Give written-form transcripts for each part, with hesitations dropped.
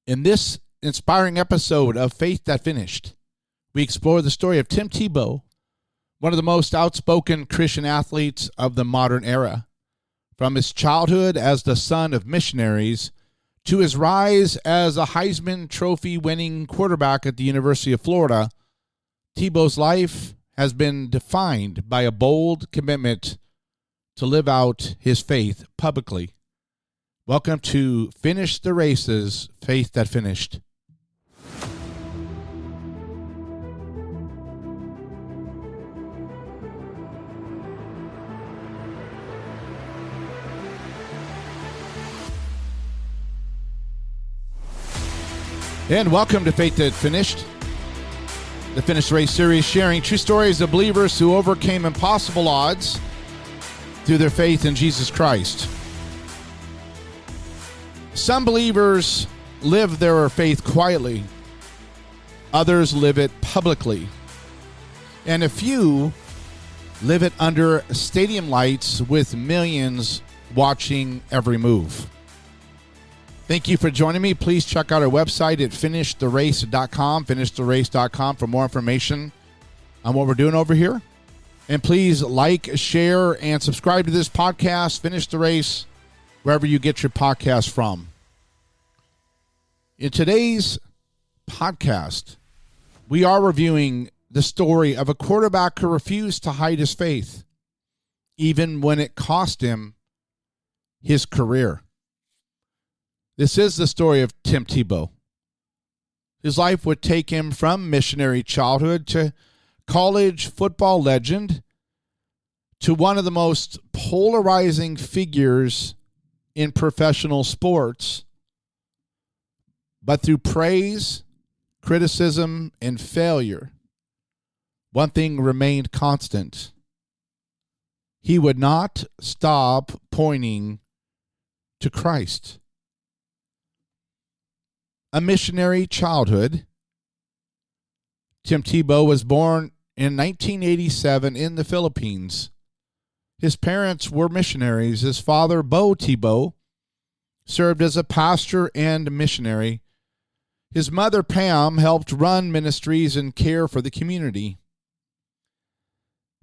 In this inspiring episode of Faith That Finished, we explore the story of Tim Tebow, one of the most outspoken Christian athletes of the modern era. From his childhood as the son of missionaries to his rise as a Heisman Trophy-winning quarterback at the University of Florida, Tebow's life has been defined by a bold commitment to live out his faith publicly. Welcome to Finish the Races, Faith That Finished. And welcome to Faith That Finished, the Finish Race series sharing true stories of believers who overcame impossible odds through their faith in Jesus Christ. Some believers live their faith quietly. Others live it publicly. And a few live it under stadium lights with millions watching every move. Thank you for joining me. Please check out our website at finishtherace.com, finishtherace.com for more information on what we're doing over here. And please like, share, and subscribe to this podcast, Finish the Race, wherever you get your podcast from. In today's podcast, we are reviewing the story of a quarterback who refused to hide his faith, even when it cost him his career. This is the story of Tim Tebow. His life would take him from missionary childhood to college football legend to one of the most polarizing figures in professional sports. But through praise, criticism, and failure, one thing remained constant. He would not stop pointing to Christ. A missionary childhood. Tim Tebow was born in 1987 in the Philippines. His parents were missionaries. His father, Bo Tebow, served as a pastor and missionary. His mother, Pam, helped run ministries and care for the community.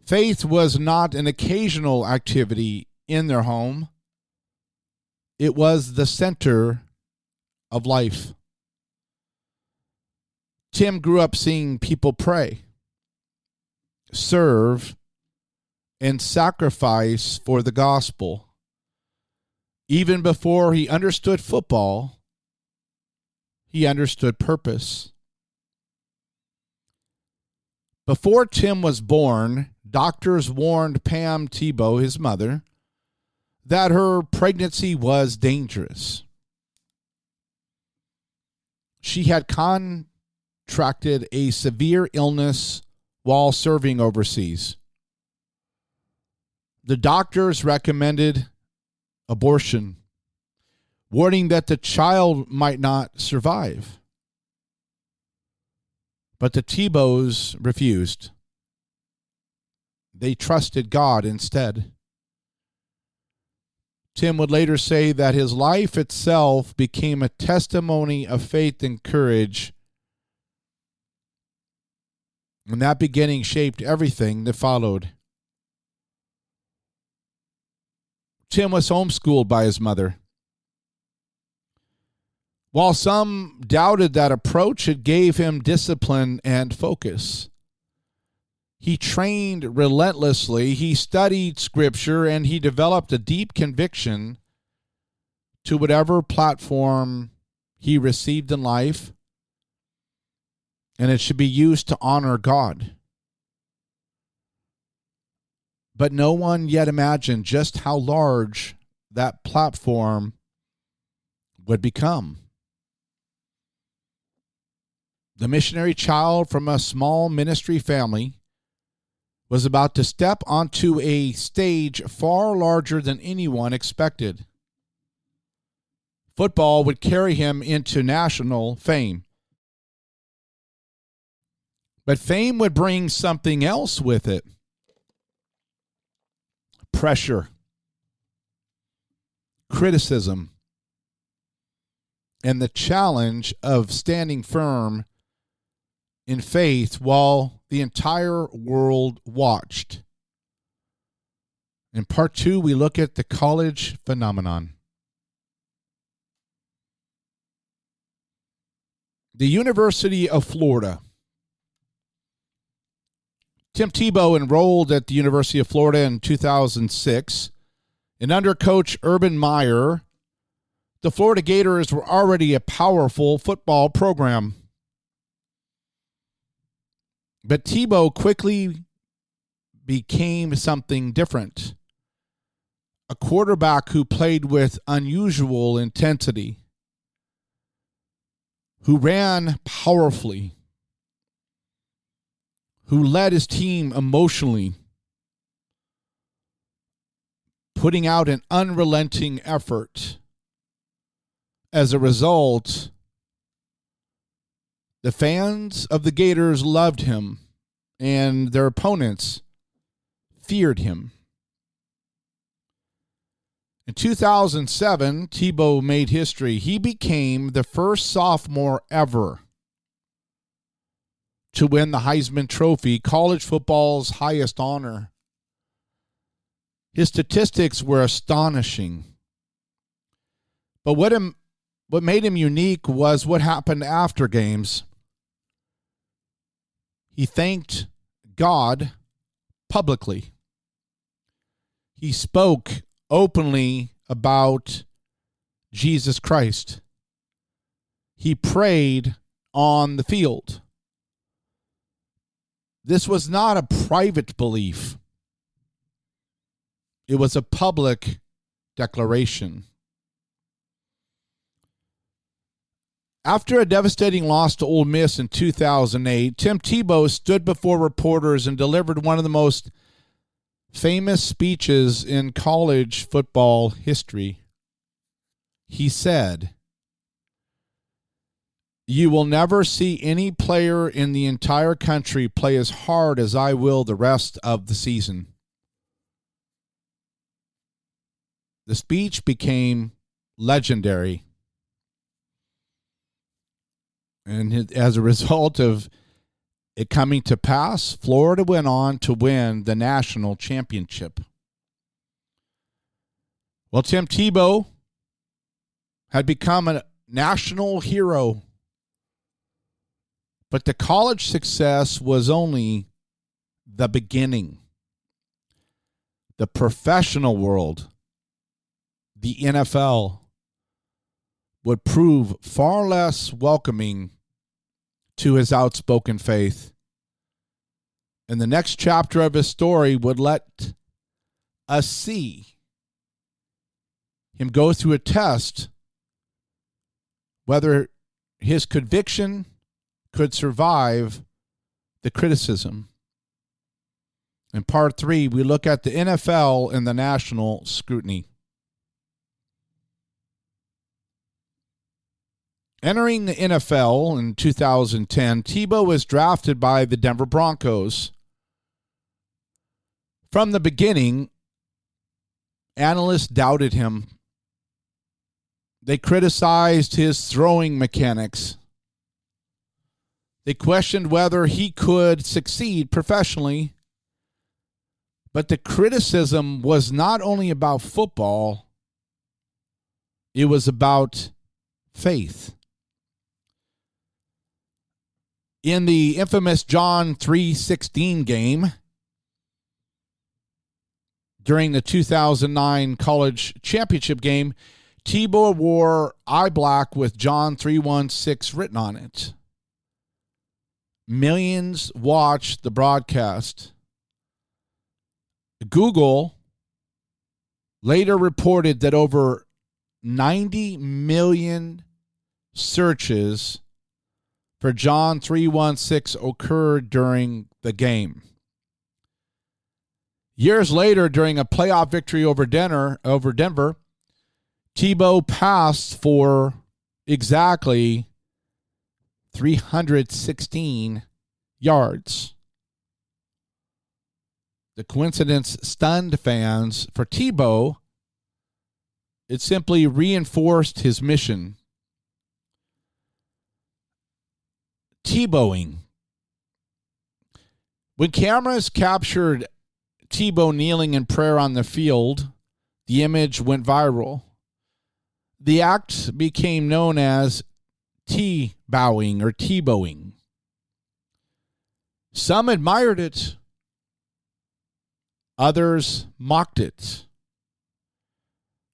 Faith was not an occasional activity in their home. It was the center of life. Tim grew up seeing people pray, serve, and sacrifice for the gospel. Even before he understood football, he understood purpose. Before Tim was born, doctors warned Pam Tebow, his mother, that her pregnancy was dangerous. She had contracted a severe illness while serving overseas. The doctors recommended abortion, warning that the child might not survive. But the Tebows refused. They trusted God instead. Tim would later say that his life itself became a testimony of faith and courage, and that beginning shaped everything that followed. Tim was homeschooled by his mother. While some doubted that approach, it gave him discipline and focus. He trained relentlessly, he studied Scripture, and he developed a deep conviction to whatever platform he received in life, and it should be used to honor God. But no one yet imagined just how large that platform would become. The missionary child from a small ministry family was about to step onto a stage far larger than anyone expected. Football would carry him into national fame. But fame would bring something else with it. Pressure, criticism, and the challenge of standing firm in faith while the entire world watched. In part 2, we look at the college phenomenon. The University of Florida. Tim Tebow enrolled at the University of Florida in 2006, and under Coach Urban Meyer, the Florida Gators were already a powerful football program. But Tebow quickly became something different. A quarterback who played with unusual intensity, who ran powerfully, who led his team emotionally, putting out an unrelenting effort. As a result, the fans of the Gators loved him, and their opponents feared him. In 2007, Tebow made history. He became the first sophomore ever to win the Heisman Trophy, college football's highest honor. His statistics were astonishing. But what made him unique was what happened after games. He thanked God publicly. He spoke openly about Jesus Christ. He prayed on the field. This was not a private belief. It was a public declaration. After a devastating loss to Ole Miss in 2008, Tim Tebow stood before reporters and delivered one of the most famous speeches in college football history. He said, "You will never see any player in the entire country play as hard as I will the rest of the season." The speech became legendary. And as a result of it coming to pass, Florida went on to win the national championship. Well, Tim Tebow had become a national hero. But the college success was only the beginning. The professional world, the NFL, would prove far less welcoming to his outspoken faith. And the next chapter of his story would let us see him go through a test whether his conviction could survive the criticism. In part 3, we look at the NFL and the national scrutiny. Entering the NFL in 2010, Tebow was drafted by the Denver Broncos. From the beginning, analysts doubted him. They criticized his throwing mechanics. They questioned whether he could succeed professionally. But the criticism was not only about football, it was about faith. In the infamous John 3:16 game during the 2009 college championship game, Tebow wore eye black with John 3:16 written on it. Millions watched the broadcast. Google later reported that over 90 million searches for John 3:16 occurred during the game. Years later, during a playoff victory over Denver, Tebow passed for exactly 316 yards. The coincidence stunned fans. For Tebow, it simply reinforced his mission. Tebowing. When cameras captured Tebow kneeling in prayer on the field, the image went viral. The act became known as T-bowing or Tebowing. Some admired it. Others mocked it.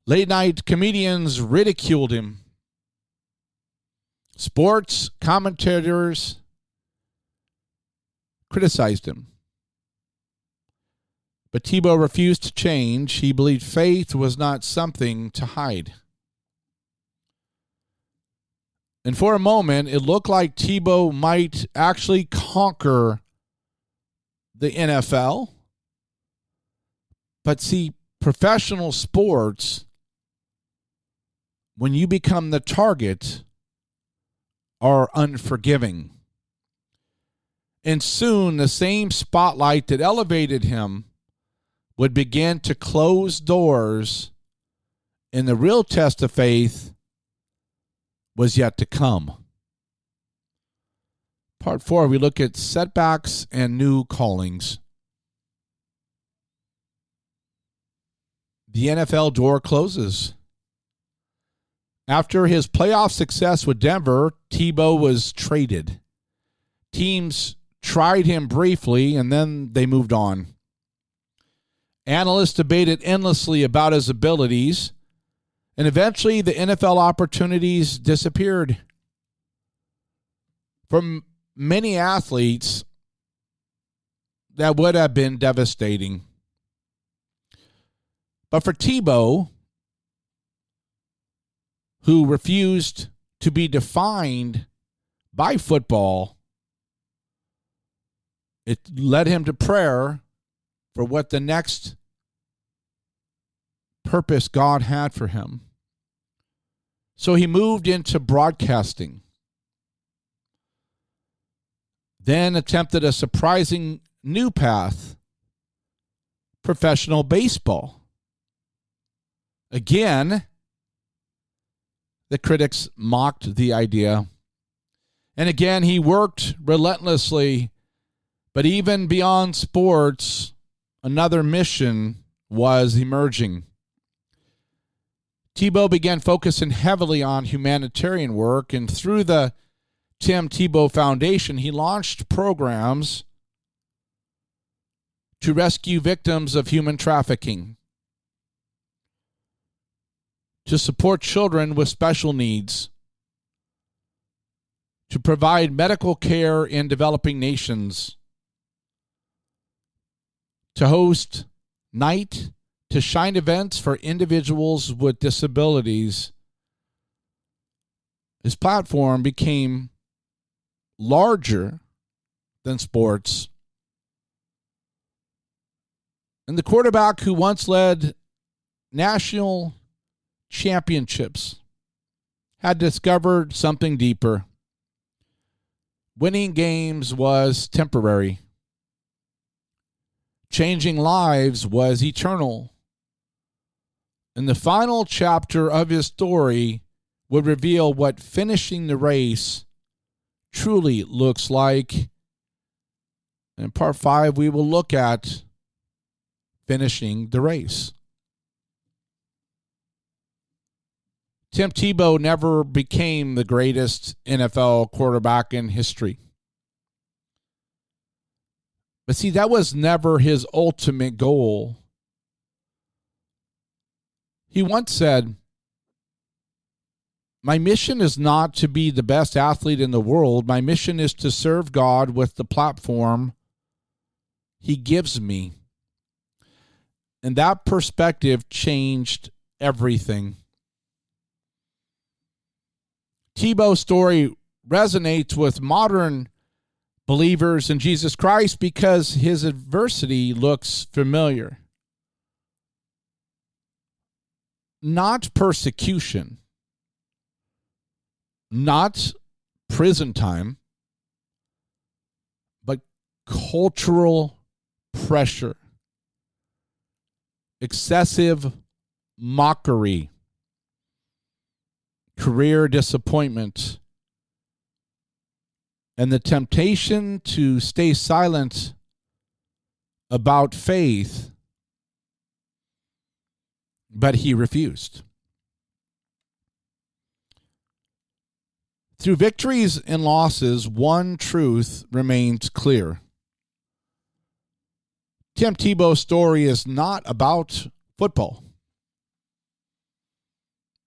Late-night comedians ridiculed him. Sports commentators criticized him. But Tebow refused to change. He believed faith was not something to hide. And for a moment, it looked like Tebow might actually conquer the NFL. But see, professional sports, when you become the target, are unforgiving. And soon the same spotlight that elevated him would begin to close doors, and the real test of faith was yet to come. Part 4, we look at setbacks and new callings. The NFL door closes. After his playoff success with Denver, Tebow was traded. Teams tried him briefly, and then they moved on. Analysts debated endlessly about his abilities, and eventually the NFL opportunities disappeared. For many athletes, that would have been devastating. But for Tebow, who refused to be defined by football, it led him to prayer for what the next purpose God had for him. So he moved into broadcasting, then attempted a surprising new path, professional baseball. Again, the critics mocked the idea. And again, he worked relentlessly. But even beyond sports, another mission was emerging. Tebow began focusing heavily on humanitarian work, and through the Tim Tebow Foundation, he launched programs to rescue victims of human trafficking, to support children with special needs, to provide medical care in developing nations, to host night to shine events for individuals with disabilities. His platform became larger than sports. And the quarterback who once led national championships had discovered something deeper. Winning games was temporary. Changing lives was eternal. And the final chapter of his story would reveal what finishing the race truly looks like. In part 5, we will look at finishing the race. Tim Tebow never became the greatest NFL quarterback in history. But see, that was never his ultimate goal. He once said, "My mission is not to be the best athlete in the world. My mission is to serve God with the platform He gives me." And that perspective changed everything. Tebow's story resonates with modern believers in Jesus Christ because his adversity looks familiar. Not persecution, not prison time, but cultural pressure, excessive mockery, career disappointment, and the temptation to stay silent about faith, but he refused. Through victories and losses, one truth remains clear. Tim Tebow's story is not about football.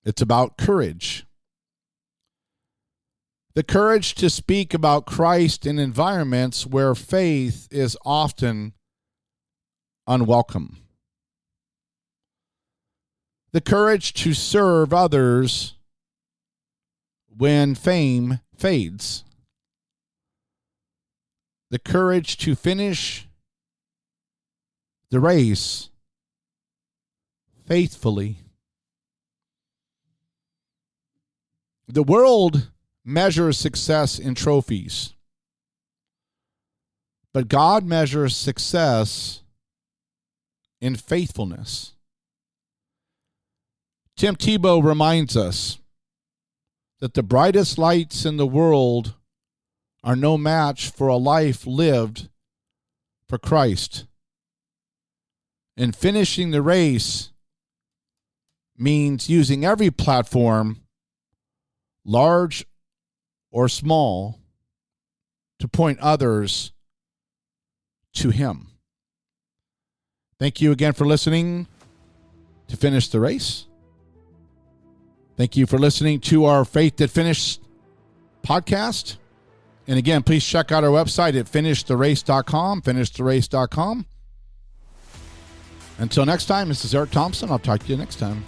It's about courage. The courage to speak about Christ in environments where faith is often unwelcome. The courage to serve others when fame fades. The courage to finish the race faithfully. The world measures success in trophies, but God measures success in faithfulness. Tim Tebow reminds us that the brightest lights in the world are no match for a life lived for Christ. And finishing the race means using every platform, large or small, to point others to Him. Thank you again for listening to Finish the Race. Thank you for listening to our Faith That Finished podcast. And again, please check out our website at finishtherace.com, finishtherace.com. Until next time, this is Eric Thompson. I'll talk to you next time.